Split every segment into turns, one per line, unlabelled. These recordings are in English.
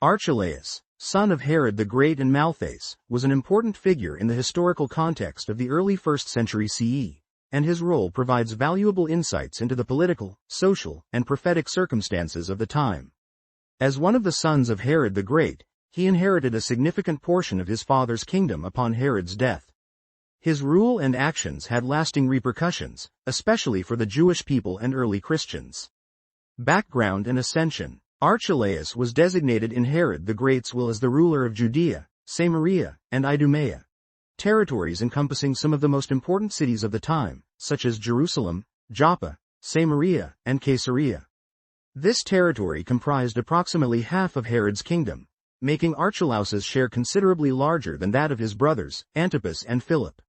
Archelaus, son of Herod the Great and Malthace, was an important figure in the historical context of the early 1st century CE, and his role provides valuable insights into the political, social, and prophetic circumstances of the time. As one of the sons of Herod the Great, he inherited a significant portion of his father's kingdom upon Herod's death. His rule and actions had lasting repercussions, especially for the Jewish people and early Christians. Background and Ascension. Archelaus was designated in Herod the Great's will as the ruler of Judea, Samaria, and Idumea, territories encompassing some of the most important cities of the time, such as Jerusalem, Joppa, Samaria, and Caesarea. This territory comprised approximately half of Herod's kingdom, making Archelaus's share considerably larger than that of his brothers, Antipas and Philip.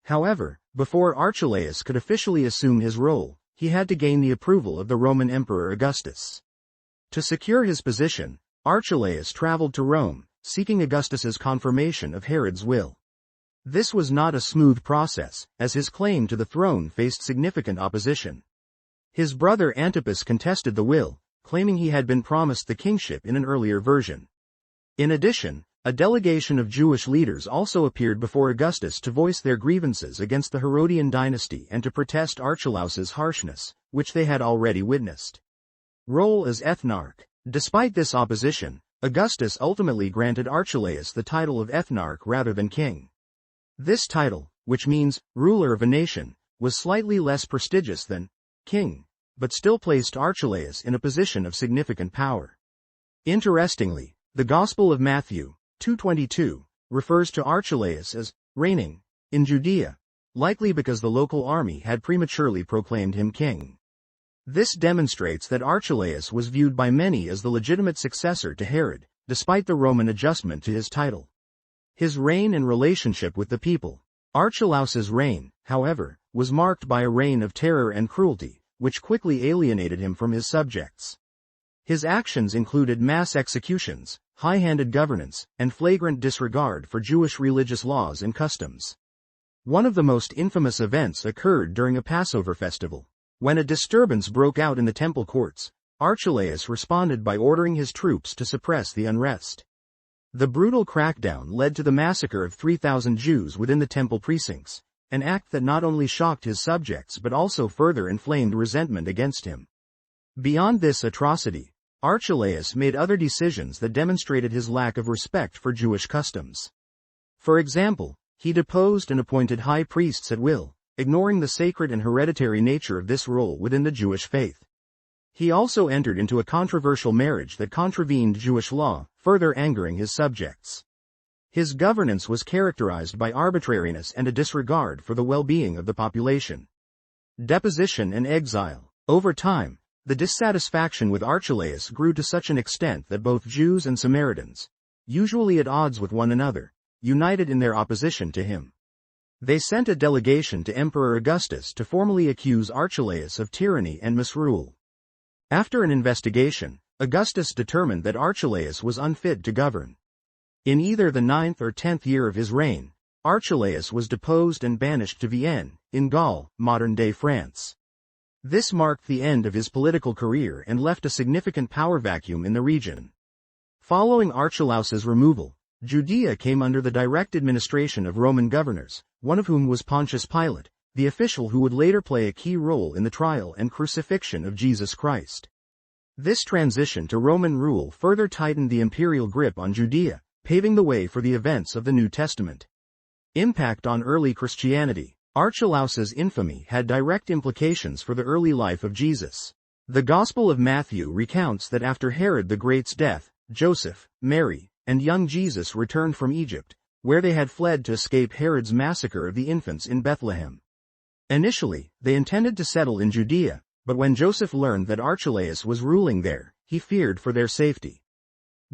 However, before Archelaus could officially assume his role, he had to gain the approval of the Roman Emperor Augustus. To secure his position, Archelaus traveled to Rome, seeking Augustus's confirmation of Herod's will. This was not a smooth process, as his claim to the throne faced significant opposition. His brother Antipas contested the will, claiming he had been promised the kingship in an earlier version. In addition, a delegation of Jewish leaders also appeared before Augustus to voice their grievances against the Herodian dynasty and to protest Archelaus's harshness, which they had already witnessed. Role as ethnarch. Despite this opposition, Augustus ultimately granted Archelaus the title of ethnarch rather than king. This title, which means ruler of a nation, was slightly less prestigious than king, but still placed Archelaus in a position of significant power. Interestingly, the Gospel of Matthew, 2:22, refers to Archelaus as reigning in Judea, likely because the local army had prematurely proclaimed him king. This demonstrates that Archelaus was viewed by many as the legitimate successor to Herod, despite the Roman adjustment to his title. His reign and relationship with the people. Archelaus's reign, however, was marked by a reign of terror and cruelty, which quickly alienated him from his subjects. His actions included mass executions, high-handed governance, and flagrant disregard for Jewish religious laws and customs. One of the most infamous events occurred during a Passover festival. When a disturbance broke out in the temple courts, Archelaus responded by ordering his troops to suppress the unrest. The brutal crackdown led to the massacre of 3,000 Jews within the temple precincts, an act that not only shocked his subjects but also further inflamed resentment against him. Beyond this atrocity, Archelaus made other decisions that demonstrated his lack of respect for Jewish customs. For example, he deposed and appointed high priests at will, ignoring the sacred and hereditary nature of this role within the Jewish faith. He also entered into a controversial marriage that contravened Jewish law, further angering his subjects. His governance was characterized by arbitrariness and a disregard for the well-being of the population. Deposition and exile. Over time, the dissatisfaction with Archelaus grew to such an extent that both Jews and Samaritans, usually at odds with one another, united in their opposition to him. They sent a delegation to Emperor Augustus to formally accuse Archelaus of tyranny and misrule. After an investigation, Augustus determined that Archelaus was unfit to govern. In either the 9th or 10th year of his reign, Archelaus was deposed and banished to Vienne, in Gaul, modern-day France. This marked the end of his political career and left a significant power vacuum in the region. Following Archelaus's removal, Judea came under the direct administration of Roman governors, one of whom was Pontius Pilate, the official who would later play a key role in the trial and crucifixion of Jesus Christ. This transition to Roman rule further tightened the imperial grip on Judea, paving the way for the events of the New Testament. Impact on early Christianity. Archelaus's infamy had direct implications for the early life of Jesus. The Gospel of Matthew recounts that after Herod the Great's death, Joseph, Mary, and young Jesus returned from Egypt, where they had fled to escape Herod's massacre of the infants in Bethlehem. Initially, they intended to settle in Judea, but when Joseph learned that Archelaus was ruling there, he feared for their safety.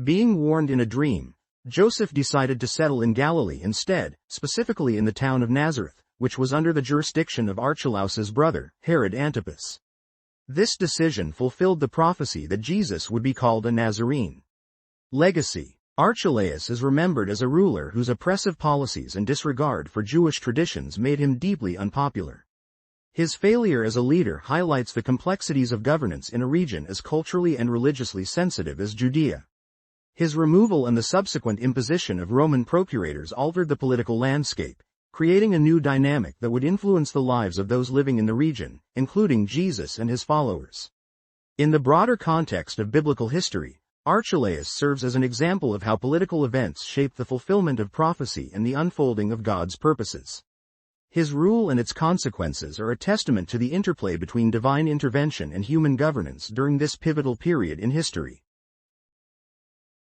Being warned in a dream, Joseph decided to settle in Galilee instead, specifically in the town of Nazareth, which was under the jurisdiction of Archelaus's brother, Herod Antipas. This decision fulfilled the prophecy that Jesus would be called a Nazarene. Legacy. Archelaus is remembered as a ruler whose oppressive policies and disregard for Jewish traditions made him deeply unpopular. His failure as a leader highlights the complexities of governance in a region as culturally and religiously sensitive as Judea. His removal and the subsequent imposition of Roman procurators altered the political landscape, creating a new dynamic that would influence the lives of those living in the region, including Jesus and his followers. In the broader context of biblical history, Archelaus serves as an example of how political events shape the fulfillment of prophecy and the unfolding of God's purposes. His rule and its consequences are a testament to the interplay between divine intervention and human governance during this pivotal period in history.